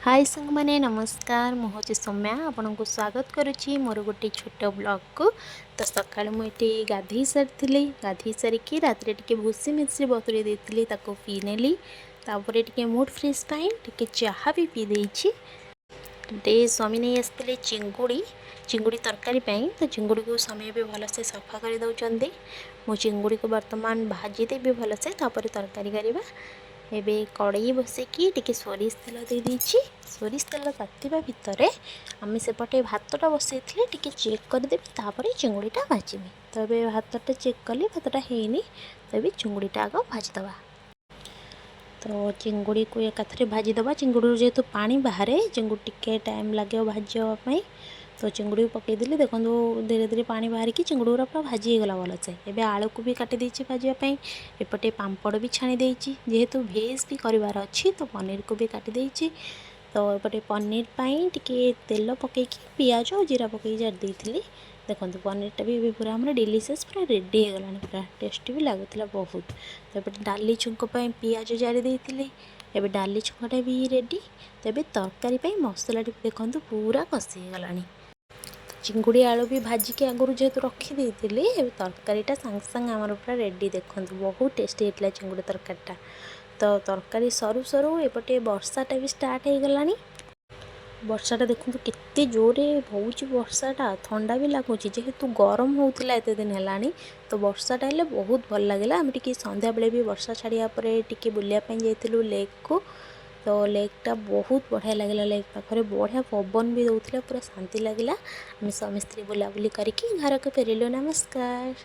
हाय संग माने नमस्कार मु हूँ सौम्या आपन को स्वागत करुच्ची मोर गोटे छोट ब्लॉग को। तो सका मुझे गाधे सारी गाधे सारिकी रात टे भूसी मिश्री बतुरे देती पी नेली तापर टे मूड फ्रेश टे चाह भी पी देती। टे स्वामी नहीं आसते चिंगुड़ी चिंगुड़ी तरकारी तो चिंगुड़ी को स्वामी भी भलसे सफा कर दौरान मु चिंगुड़ी को बर्तमान भाजीदेवी भलसे तापर तरकारी करवा। एबे कड़ई बसिकी टिके सोरिष तेल दे देछि। सोरिष तेल तातिबा भितरे आमे सेपटे भातटा बसई टिके चेक करदेबी तापर चिंगुड़ीटा भाजमी। तो ये भातटा चेक कली भातटा हैनी तबे चिंगुड़ीटा आग भाजीदबा। तो चिंगुड़ी को एकाथरे भाजीदबा। चिंगुड़ी जेहेतु पानी बाहर चिंगुड़ी टिके टाइम लगे भाजवाई। तो चिंगुड़ी पकईदेली देखो धीरे धीरे पानी बाहर की चिंगुड़ी गुरा पूरा भाजी गला भलसे। एबे आलू को भी काटी देछि भाजवाई। एपटे पांपड़ भी छाणी देछि जेहेतु भेज भी करिवार अछि तो पनीर को भी काटी देछि। तो एपटे पनीर पाई टिके तेल पकईकी पियाज और जीरा पकई जार देइथिली। देखो पनीरटा भी पूरा हमर डिलीशियस पूरा रेडी हो गलानी पूरा टेस्टी भी लगुला बहुत। तो एपटे डाली छुंक पियाज जारी देइथिली। एबे डाली छुंकटा भी रेडी। तेबे तरकारी पाई मसला देखो पूरा कषि गलानी। चिंगुड़ी आलू भी भाजिकी आगुरी जेहेतु रखी तरकारीटा सांगे सांगे आमर पूरा रेडी। देखो बहुत टेस्टी होता चिंगुड़ी तरकारीटा। तो तरकारी सरू सरू एपटे वर्षाटा भी स्टार्ट हो गलानी। वर्षाटा देखो केते जोरे होउची वर्षाटा ठंडा भी लगुच जेहेतु गरम होउतिला एते दिन हेलानी। तो वर्षाटा हेले बहुत भल लगिला। आम टिके संध्या बेले भी वर्षा छाड़िया परे टिके बुलिया पई जाइतिलु लेक को। तो लेकटा बहुत बढ़िया लगिला। लेक पाखरे बढ़िया पवन भी दउथिला पूरा शांति लगिला। आम स्वामी स्त्री बुलाबुली करिकी घर को फेरिलु। नमस्कार।